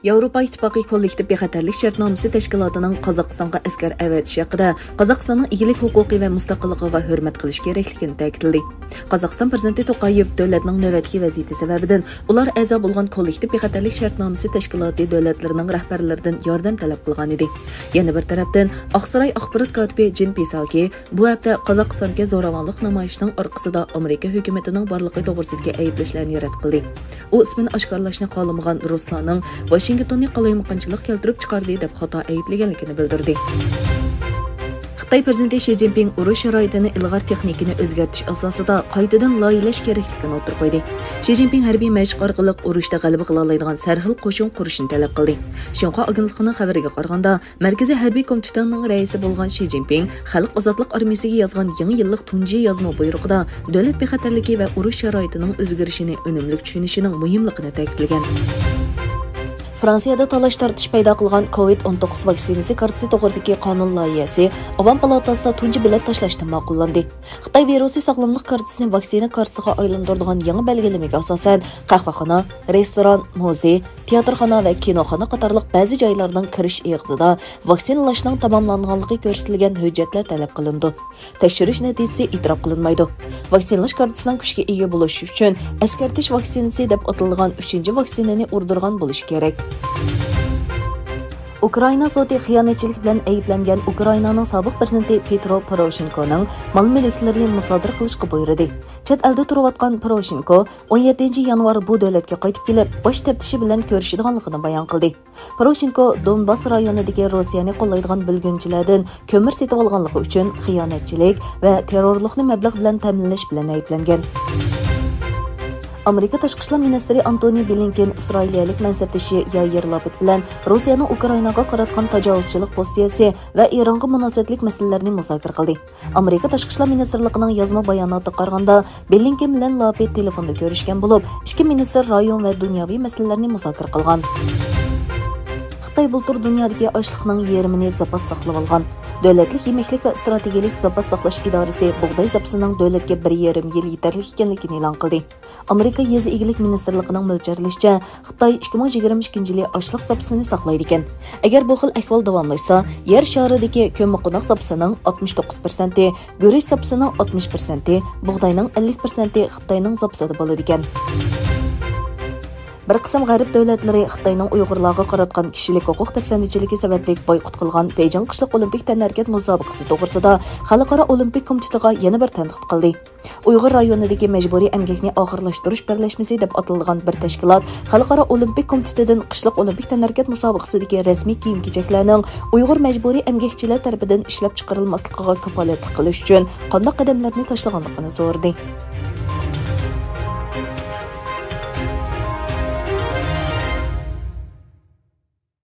Yevropa İttifaqı kollektiv bexatarlik shartnomasi tashkilotining Qozog'istonga askar avatishi haqida Qozog'istonning egilik huquqi va mustaqilligiga hurmat qilish kerakligini ta'kidladi. Qozog'iston prezidenti To'qayev davlatning navbatdagi vaziyati sababidan ular a'zo bo'lgan kollektiv bexatarlik shartnomasi tashkiloti davlatlarining rahbarlaridan yordam talab qilgan edi. Yana bir tarafdan Oqsaroy axborot kotibi Jin Pisaki bu hafta Qozog'istonga zo'ravonlik namoyishining orqasida Amerika hukumatining borligi to'g'risidagi ayblashlarni rad qildi. U ismini oshkorlashni xohlamagan Ruslarning Washingtonni qalaymuqanchilik keltirib chiqardi deb xato ayblaganligini bildirdi. Xitoy prezidenti Xi Jinping urush sharoitini ilg'or texnikani o'zgartirish asosida qaytadan loyihalash kerakligini o'tirib qo'ydi. Xi Jinping harbiy mashq orqali urushda g'alaba qila oladigan sarxil qo'shin qurishni talab qildi. Xinhua agentligining xabariga qaraganda, Markaziy harbiy komitetining raisi bo'lgan Xi Jinping Xalq ozodlik armiyasiga yozgan yangi yillik tunji yozma buyrug'ida davlat bexatarligi va urush sharoitining o'zgarishini unumli tushunishining muhimligini ta'kidlagan. Fransiyada talash tartish paydo qilgan COVID-19 vaksinasi kartasi to'g'ridagi qonun loyihasi Avam palatasida tunji bilet tashlashni ma'qullandi. Xitoy virusi sog'lomlik kartasini vaksina kartasiga aylantiradigan yangi belgilamaga asosan qahvaxona, restoran, muzey, teatrxona va kinoxona qatorliq ba'zi joylarning kirish eg'izida vaksinalashning tamomlanganligi ko'rsatilgan hujjatlar talab qilindi. Tekshirish natijasi e'tirof qilinmaydi. Vaksinalash kartasining kuchga ega bo'lishi uchun askartish vaksinasi deb atalgan 3-chi vaksinani urdirgan bo'lishi kerak. Ukraina sudi xiyonatchilik bilan ayblangan Ukrainaning sobiq prezidenti Petro Poroshenkoning mol-mulklarini musodir qilishga buyurdi. Chet elda turayotgan Poroshenko 17-yanvar bu davlatga qaytib kelib, bosh taftishi bilan ko'rishadiganligini bayon qildi. Poroshenko Donbas rayonidagi Rossiyani qo'llaydigan bilgunchilardan ko'mir setib olganligi uchun xiyonatchilik va terrorlikni mablag' bilan ta'minlash bilan ayblangan. Amerika Tashqi ishlar ministri Antony Blinken Isroiliyalik mansabdoshi Yair Lapid bilan Rossiyaning Ukrainaga qaratgan tajovuzchilik pozitsiyasi va Eronga munosabatlik masalalarni muzokara qildi. Amerika Tashqi ishlar ministrligining yozma bayonotiga qaraganda, Blinken bilan Lapid telefonda ko'rishgan bo'lib, ikki ministr rayon va dunyoviy masalalarni muzokara qilgan. Xitoy bultur dunyodagi ochliqning yarmini zapas saqlab olgan. Davlatlik yemeklik va strategik zapas saqlash idorasi bug'doy zapasining davlatga 1,5 yil yetarli ekanligini e'lon qildi. Amerika Yezi egilik ministrligining mo'ljallashicha, Xitoy 2022 yil ochliq zapasini saqlaydi ekan. Agar bu xil ahvol davomlashsa, yer sharidagi ko'mir-qo'noq zapasining 69%, go'rish zapasining 60%, bug'doyning 50% Xitoyning zapasida bo'ladi ekan. Bir qism g'arb davlatlari Xitoyning Uyg'urlarga qaratgan kishilik huquq tafsandachiligi sababli boykot qilgan Beijing qishliq olimpik tanharkat musobaqasi to'g'risida Xalqaro olimpik komitetiga yana bir tanqid qildi. Uyg'ur rayonidagi majburiy emgakni oxirlashtirish birlashmasi deb atalgan bir tashkilot Xalqaro olimpik komitetidan qishliq olimpik tanharkat musobaqasidagi rasmiy kiyim-kechaklarning Uyg'ur majburiy emgakchilar tomonidan ishlab chiqarilmasligiga kafolatlik qilish uchun qanday qadamlarni tashlaganligini so'radi.